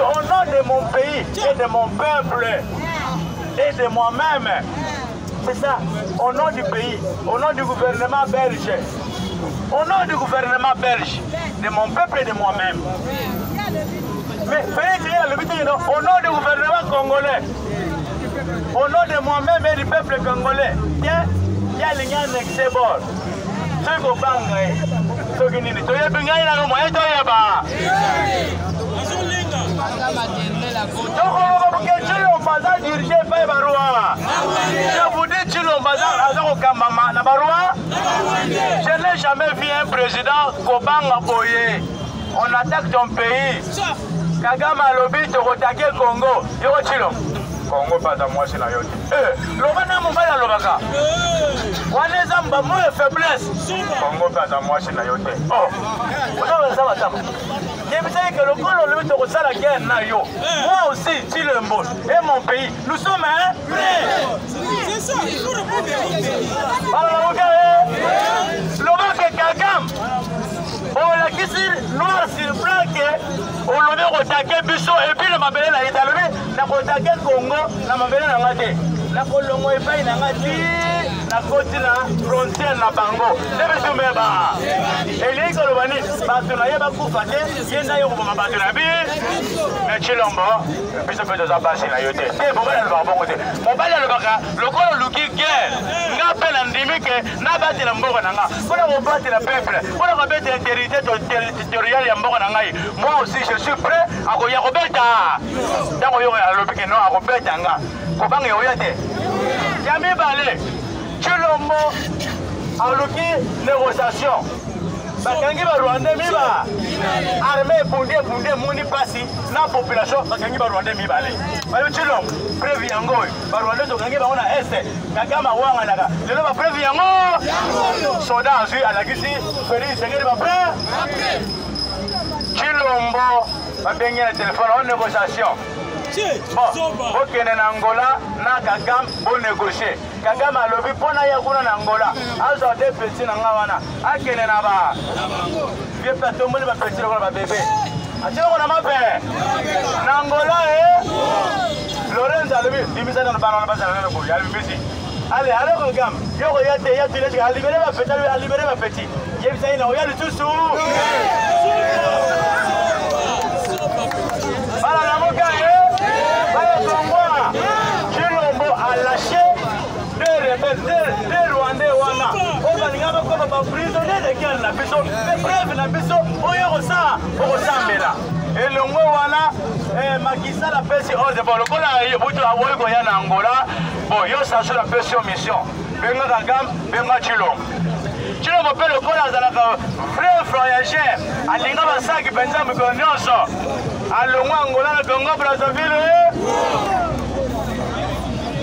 au nom de mon pays et de mon peuple et de moi-même. C'est ça, au nom du pays, au nom du gouvernement belge, au nom du gouvernement belge, de mon peuple et de moi-même. Mais au nom du gouvernement congolais, au nom de moi-même et du peuple congolais, il y a l'union Nexebor. Ce qu'on banque, ce qui n'est pas le moyen de je vous dis, je n'ai jamais vu un président Kobanga Boye. On attaque ton pays. Kagame Alobi, tu attaques Congo. Congo pas à moi, c'est la yote. L'Obana Moubaïa Lobaka. Waneza Mbamou et faiblesse. Congo pas à moi, c'est la yote. Oh, vous avez ça, madame. Je me disais que le Congo, le but de la guerre, moi aussi, Chilembo et mon pays, nous sommes prêts. C'est ça, il faut répondre. Alors, Lobaka Kagame. On l'a dit noir sur blanc que on l'a attaqué Bisso et puis le mabele la Italie n'a attaqué Congo la mabele n'a maté la Colombo et pas n'a maté la côte la frontière na Bango debe tumeba et les Colomani batuna yeba kufate yenda yo ko batuna bi mais Chilombo Bisso peut de passer la yote c'est bon le ba bongo te mo bala le baka le kolo luki guerre nga pela ndimi ke na bati la mboka nanga pour ko battre le peuple pour ko battre territorial ya mboka nangai. Moi aussi je suis prêt à koya kobeta tango yo ya lobiki no a kobeta nga kobanga yo yate yami balé Chilombo aluki négociation bakangi ba Rwanda miba armée bundé muni pasi na population bakangi ba Rwanda miba le ba Chilombo prévu yango ba Rwanda to kangi ba ona est Kagama wanga naga lelo ba prévu yango soda azui alakisi Félix Tshisekedi ba prêt Chilombo ba bengi na téléphone en négociation. Bon, ok, en Angola, na Kagame, bon négocier. Kagame a levé pour na yakuna en Angola. Azo des petits n'angawana. Akene na ba. Vieux plateau, moi le petit le bébé. Ati on a ma paix. Angola Lorenzo a levé. Dimisa na ba na ba na ko. Ya Messi. Allez, alors Kagame. Yo yate yate les gars libérer ma petit, libérer ma petit. Yebisa ina oya le tout sous. Voilà la moka Chilombo a lâché des rebelles, des Rwandais wana. On va dire comme un prisonnier de guerre la biso, les preuves la biso, on y ressemble. Et le mot wana, Makissa la paix c'est hors de bon. Le coup là, il y a beaucoup de Hawaii en Angola. Bon, il y a ça sur la paix sur mission. Benga Kagame, Benga Chilombo. Chilombo peut le coup là, ça la vrai voyageur. Alinga basaki benza mkonyoso. Alongo Angola na Congo Brazzaville.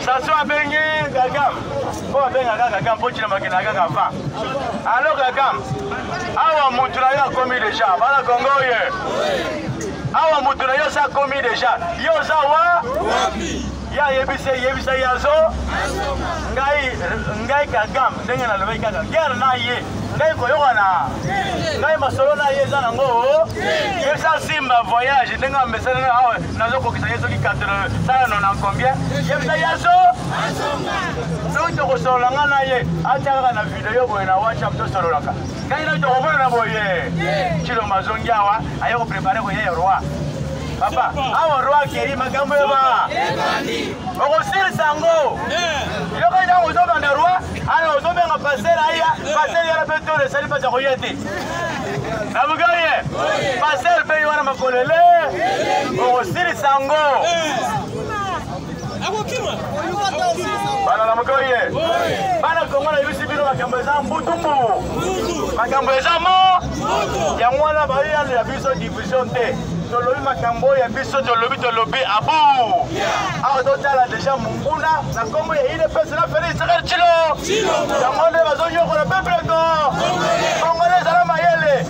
Ça soit bengi Kagame. Pour benga Kagame pour Chilombo qui n'a qu'à faire. Alors Kagame, awa mutura ya commis déjà. Voilà Congo ye. Awa mutura ya ça commis déjà. Yo zawa. Ya yebisa yazo. Ngai Kagame ndenge na lobeka guerre na ye. Ngai koyoka na. Ngai masolo na ye za nango. Yebisa simba voyage ndenge ambesana na awa nazo kokisa yeso ki 4 ça non en combien? Yebisa yazo. Donc to solo ngana ye ataka na video boy na WhatsApp to solo laka. Ngai na to obona na boy. Chilombo zongiawa ayo préparer ko ye roi. Papa, awa roi keri makambo ba. Okosiri sango. Yoko ina ozoba na roi, ala ozoba nga passer aya, passer ya peto le sali pa koyete. Nabugaye. Passer pe yona makolele. Okosiri sango. Bana nabugaye. Bana Kongo na yusi bino makambo za mbutumbu. Makambo za mo. Ya mwana ba ya biso division te. Tolobi makambo ya biso tolobi abu. Aho totala déjà munguna na kombo ya ile pesa na Félix Tshisekedi Chilo. Yamonde bazonyo ko na peuple ko. Congolais zala mayele.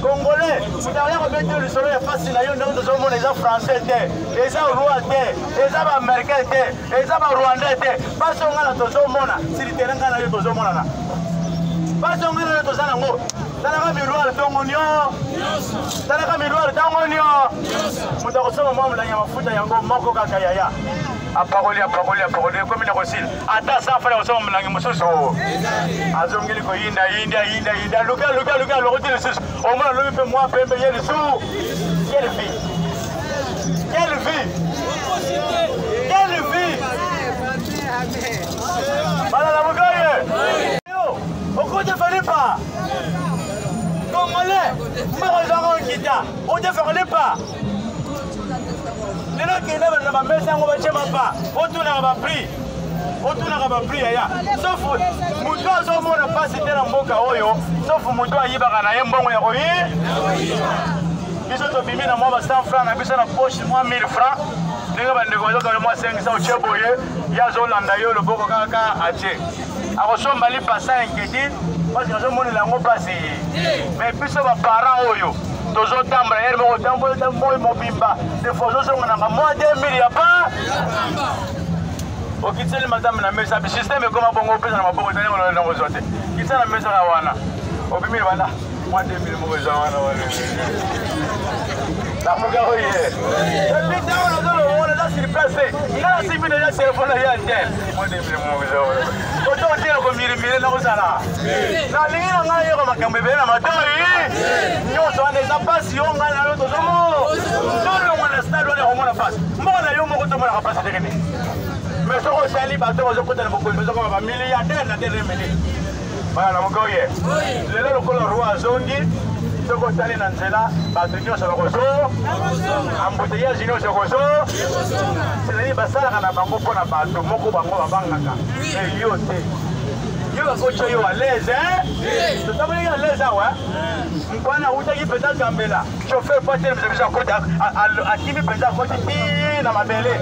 Congolais. Mutaya ko beto le solo ya fasi na yo ndo zo mona za français te. Eza roi te. Eza ba américain te. Eza ba rwandais te. Paso ngala to zo mona. Sili teranga na yo to zo mona na. Paso ngala to zana ngo. talaka miroir ntongo nyonso talaka miroir ntango nyonso moto akosoma mwa molangi ya mafuta yango moko kaka yaya apakoli komi na kosila ata safale akosoma molangi mosusu azongeli koyinda luka lokoti lisusu omona lobi mpe mwa pembe ye lisu quelle vie balala mokoye okoti falipa Congolais, mboko ezanga okita otefakole pa lelo kende bana bamesa yango bacema pa otunaka bapri yaya sauf moto azomona mpasi te na mboka oyo sauf moto ayibaka na ye mbongo ya koyi biso tobimi na mwa ba 100 francs na biso na poche mwa 1000 francs ndenge bandeko bazokala mwa 500 otie boye ye azolanda yo loboko kaka atie akosomba lipa 5 eti parce que azomonela yango mpasi mais biso baparent oyo tozotambola yeri moko tambola moi mobimba defo ozosonganaka mwa 2000 ya pa okiteli madame na mesa bisysteme ekoma bongo opesa na maboko tanyango ozwa te kitisa na mesa na wana obimili banda mwa 2000 moko eza wana namoka oye epi ntango nazolobona eza surplace nga nasimbi deja telefone ya tel mwa 2000 moko eza wana oto otela komilimile nakozala nalingi na ngai yoko makambo ebele na matoi nyonso wana eza mpasi yo ngai nayo tozomo tolongwa na stade wana ekomona mpasi mboko na yo moko tomonaka mpasi ndenge nini mais soko osali bato bazokota na bokomi bazokoma bamilliardaire na telemeli bana na mokoye lelo lokola roi azongi soko otali na nzela bato nyonso bakozo ambuteyage nyonso kozo selani basalaka na bango mpo na bato moko bango babangaka e yo te yo bakotya yo alaise totamboleki alaise awa mkwana utaki mpenza kambela chauffeur po atelemisa biso akota akimi mpenza akoti ti na mabele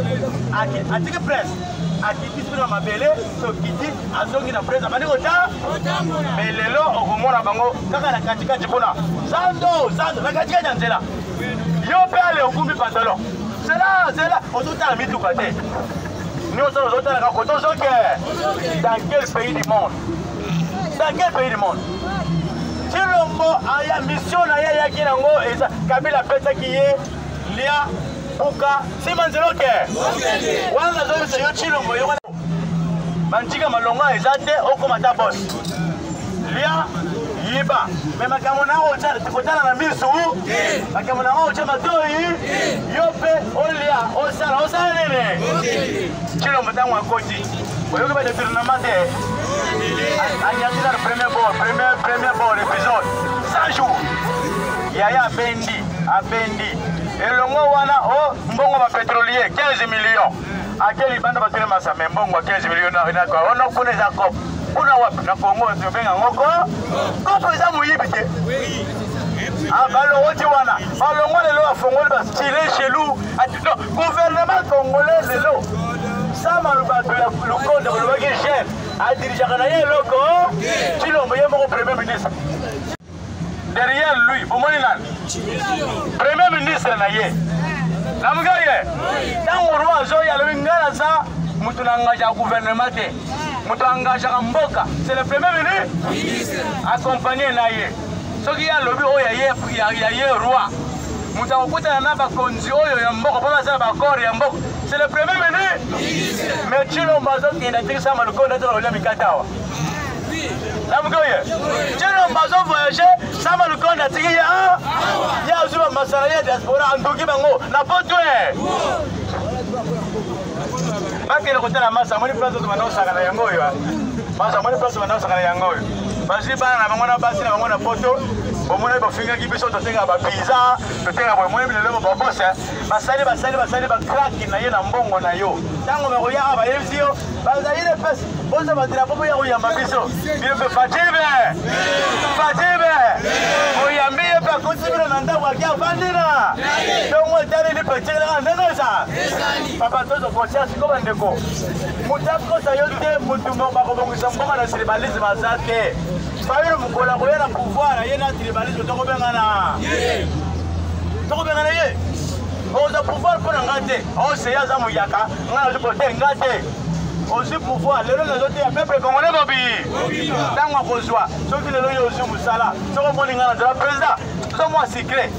atiki presse akiti sina mabele tokiti azongi na presse abandi kota mais lelo okomona bango kaka na katikati mpona zando na katikati ya nzela yo mpe ale okumbi pantalon zela ozotala mituka te nyonso ozotalaka koto ozoke dans quel pays du monde Chilombo aya mission na ye yaki nango eza Kabila apesaki ye lia buka sima nzeloke wana nazoyebisa yo Chilombo yo bantika malonga eza te okoma ta bos lia yiba me makambo nango kotala na misu makambo nango otya matoi yo mpe olia osala nini Chilombo ntango akoti oyoki badetournement te anyatila le premier bord épisode 100 jours yaya abendi elongo wana o mbongo ba pétrolier 15 millions akeli banda batele masame mbongo 15 millions na kwa ona kuna za kop kuna wapi na Kongo tobenga ngoko kopo za muyibi te balongoti wana balongo lelo afongoli bastile chelou non gouvernement congolais lelo sama lubato ya lukonde lubaki chef adirijaka na ye loko Chilombo ye moko premier ministre derrière lui bomoni nani premier ministre na ye namuka ye ntango roi azoya alobi ngai naza mutu na engage ya gouvernement te mutu engagaka mboka c'est le premier ministre accompagné na ye soki ye alobi oyo ya ye roi mutu akokutana na bakonzi oyo ya mboka mpo basala bakor ya mboka c'est le premier ministre mais Chilombo azokende atikisa malukonde azokolia mikata awa namukoye Chilombo azovoyage sama lukonde atiki ye azuba masala ya diaspora anduki bango na potwe bakende kotala masa moni place oyo banaosaka na yango oyo masa moni place banaosaka na yango oyo basi bana na bango na basi na bango na poto omona bafingaki biso totenga bapiza totenga boye moni bilelo babose basali bakraki na ye na mbongo na yo ntango bakoyaka bayebisi yo bazali ne pesi boza badrapo boya koyamba biso bino mpe fatibe oyambi ye mpe akoti bino na ndako aki avandina ntongo etaleli petekelaka ndenge eza papa tozo conscience ko bandeko moto akosa yo te motu bakobongisa mbongo na tribalisme aza te fayilo mokola koya na pouvoir ye na tribalisme tokobengana ye oza pouvoir mpo na nga te oseya aza moyaka nga nazokote nga te aussi pouvoir lelo nazote ya peuple congolais bobi ntango akozwa soki lelo yo ozwi mosala soko omoni ngai nazala président so mwa secret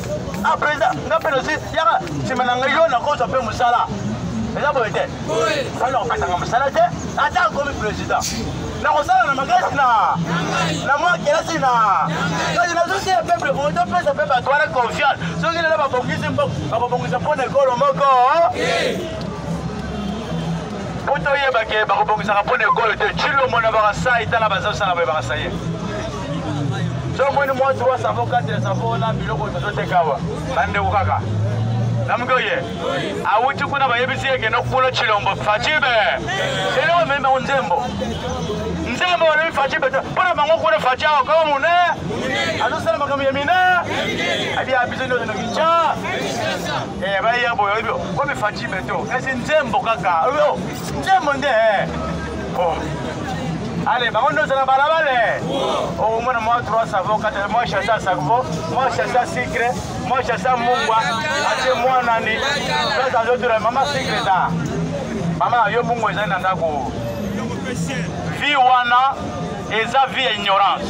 président nga mpe nosi yaka nsima na ngai yo nakozwa mpe mosala eza boye te fali nakopesanga mosala te ata akomi président nakosala na makasi na mwa kelasi kasi nazote ya peuple congolais topesa mpe bato wana confiance soki lelo babongisi bakobongisa mpo na ekolo moko po toyebake bakobongisaka mpo na ekolo te Tshilombo na bakasai tala bazosala boye bakasaye so moni mwa 3 savo 4 savo na biloko tozotekawa bandeko kaka namuke oye awuti kuna bayebisi ekende okufuna Tshilombo facibe eloko memi bango nzembo balobi facibe te mpona bango kuna faci awa kaka mune azosala makambo ya mine abi abiso ndio zinokica baya boye oyebi komi facibe to kasi nzembo kaka nzembo nde allez, par contre, nous allons balabale. Au moins, moi, 3 savons, 4, moi, chasse à savon, moi, chasse à sucre, moi, chasse à mungwa, à moi, nani. Ça, ça, je maman, sucre, là. Maman, yo, mungwa, ça, nandako. Vie, wana, et ça, vie, ignorance.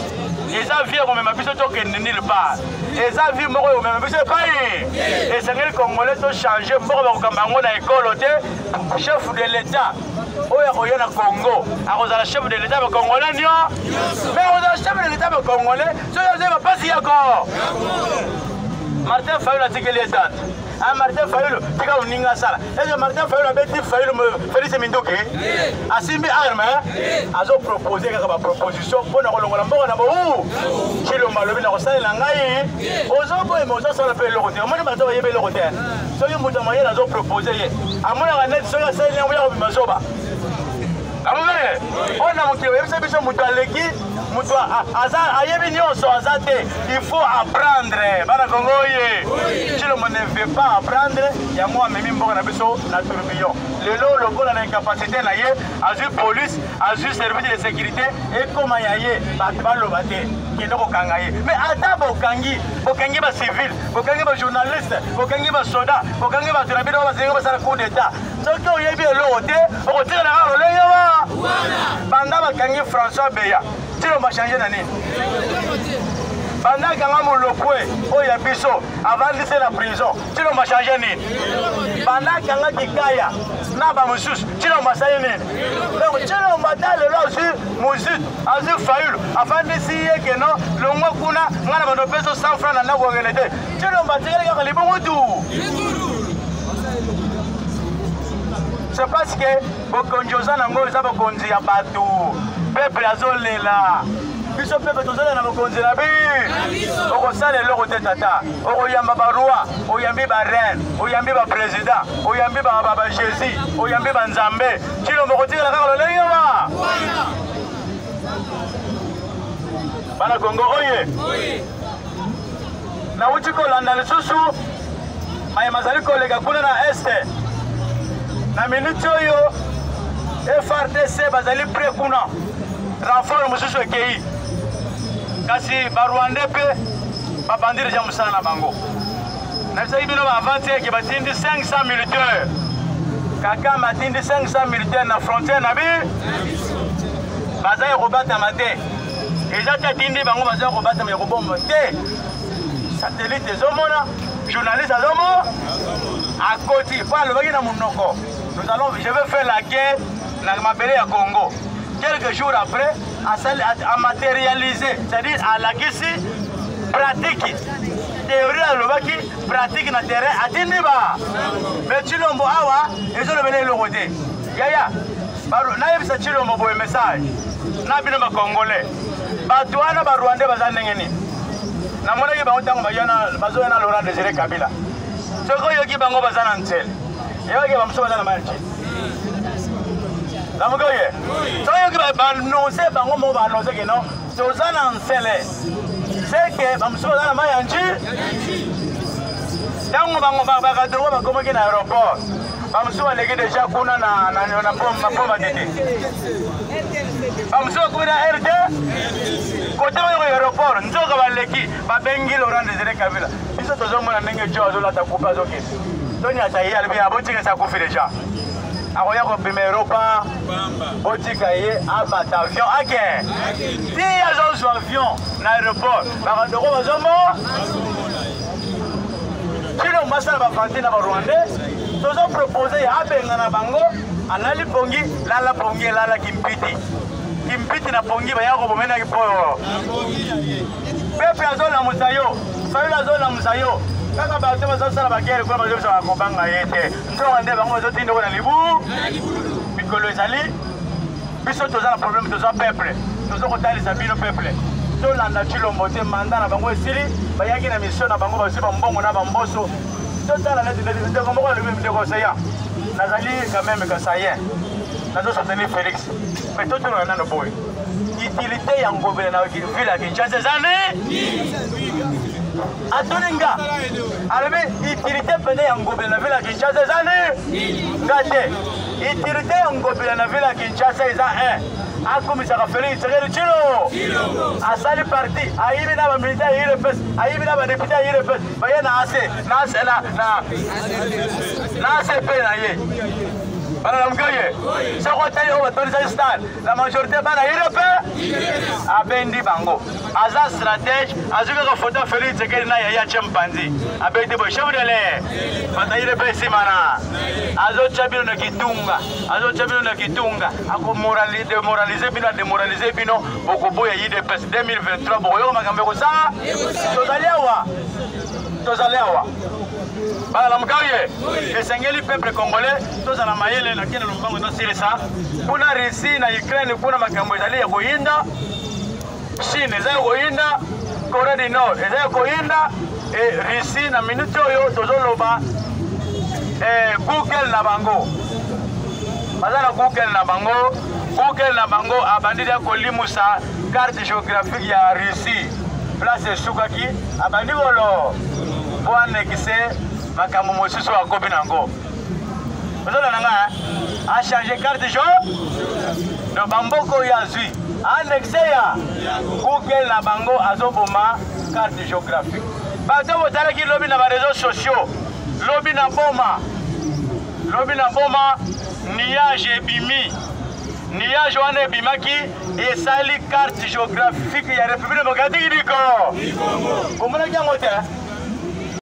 Et ça, vie, on m'a dit que nulle part. Et ça, vie, moi, on m'a dit pas. Et c'est que les Congolais ont changé, moi, on a école, chef de l'État. Oya na Congo, akozala chef de l'État congolais nio. Mais akozala chef de l'État congolais, so yoze pas si yako. Martin Fayulu atikeli état. Martin Fayulu tika uninga sala. Est-ce Martin Fayulu abeti Fayulu me Félix Mindoke? Asimbi arme, azo proposer kaka proposition pour na kolongola mboko na bo. Tshilombo lobi na kosalela ngai. Ozo boye mozo sala pe lokote. Omoni bato yebe lokote. So yo mutu moye azo proposer ye. Amona ka net so ya sala nyango ya kobimazoba. Amune, on a monté, vous savez, il faut apprendre. Tshilombo ne veut pas apprendre. Il y a moi, même bon, on a besoin de tourbillon. Le lot, le bon, on a une capacité, azur police, azur service de sécurité, et comment y a mais attends, Bokangi va civil, Bokangi va journaliste, Bokangi va soldat, Bokangi va trabiller, va faire un coup d'état. Donc, il y a bien l'autre, on retire la rôle. Pendant Bokangi François Beya, Tshilombo a changé d'année. Pendant que mon locoué, oh il y a biso, avant de laisser la prison, Tshilombo a changé d'année. Pendant que Kikaya, Naba Moussous, Tshilombo a changé d'année. Donc Tshilombo a dit là aussi, Moussous, Azur Fayulu, avant d'essayer que non, le mois qu'on a, on a besoin de 100 francs dans la guerre. Tshilombo a dit que les bons tout. C'est parce que Bokonjosa Nango est un Bokonzi à Batou. Peuple Azolela. Biso peuple Tozola na Bokonzi la bi. Okosala eloko te tata. Okoyamba ba roi, oyambi ba reine, oyambi ba président, oyambi ba Jésus, oyambi ba Nzambe. Tshilombo kotikala kaka lolenge ba. Bana Congo oye. Na uti kolanda lisusu. Maya mazali kolega kuna na este. Na minute oyo FRDC bazali prêt kuna renfort mususu ekei kasi barwande pe babandire ja musala na bango na bisayi bino ba avancer ke batindi 500 militaires kaka matindi 500 militaires na frontière na bi bazali kobata mate eja tatindi bango bazali kobata me kobomba te satellite ezomona journaliste azomo akoti pa lobaki na munoko. Je vais faire la guerre dans ma belle à Congo. Quelques jours après, à matérialiser, c'est-à-dire à la guissi, pratique. Théorie à l'obaki, pratique dans le terrain, à Tiniba. Mais Tshilombo awa, ils ont levé le côté. Yaya, naïf c'est Tshilombo pour un message. Nabino ba Congolais. Batouana ba Rwandais ba zanengeni. Namona ki ba otango ba yana bazoyana Laurent Désiré Kabila. Soko yoki bango ba zanantel. Yoki ba msoba na manchi. Namugoye. Soko yoki ba annoncer bango mo ba annoncer que non, tozana nsele. C'est que ba msoba na manchi. Tango bango ba kadro ba komo ki na aéroport. Ba msoba leki déjà kuna na pomba tete. Ba msoba kuna RD. Côté de l'aéroport, nous avons l'équipe, Babengi Laurent Désiré Kabila. Ils sont toujours en train de jouer à la coupe à Zoké. Donc, il y a des gens qui ont déjà. akoya kopima europa otika ye amata avion ake ti azozwa avion na aéroport bakandoko bazomo kino masala bafranti na barwandais tozopropose ye abenga na bango alali pongi lala pongi elala kimpiti na pongi baya kobomenaki po pepe azolamusa yo fayula azolamusa yo kaka bato bazosala bagere kuna bazobisa bakobanga ye te ntonga nde bango bazotindoko na libu mikolo ezali biso toza na problème tozwa peuple tozokotalisa bino peuple tolanda Tshilombo te manda na bango esili bayaki na mission na bango bazwi bambongo na bamboso totala neti ndeko moko alobi ndeko seya nazali quand même kasayen nazosoutenir Félix mais totolona nano boye utilité ya ngobele na ville ya Kinshasa ezali atoninga alobi utilité pene ya ngobele na ville ya Kinshasa ezali nga te utilité ya ngobele na ville ya Kinshasa eza 1 akomisaka Félix Tshisekedi Tshilombo asali parti ayibi na bamilitaire ayirepesi ayibi na badepute ayirepesi baye na ACP na ye bana namgoye soko otali oyo batondisa stade la majorité bana ayirepe abendi bango aza stratège azwi kaka foto ya Félix Tshisekedi na yaya tye mpanzi abendi boye chef de l'air bato ayirepe esimana azotya bino na kitunga akodemoralize bino ademoralize bino bokoboya UDPS 2023 bokoyoka makambo ekosala tozali awa bana lamukaye esengeli peuple congolais tozala mayele na kene lombango tosilisa kuna Russie na Ukraine kuna makambo ezali ya koyinda Chine eza ya koyinda Corée du Nord eza ya koyinda Russie na minute oyo tozoloba Google na bango baza na Google na bango abandi ya kolimusa carte géographique ya Russie place esukaki abandi kolo po anekise makambo mosusu akobi nango ozola nanga achange carte do bamboko oyo azwi anexe ya Google na bango azoboma carte géographique bato botalaki lobi na bareseau sociaux lobi na boma nuage wana ebimaki esali carte géographique ya République démocratique du Congo omonaki yango te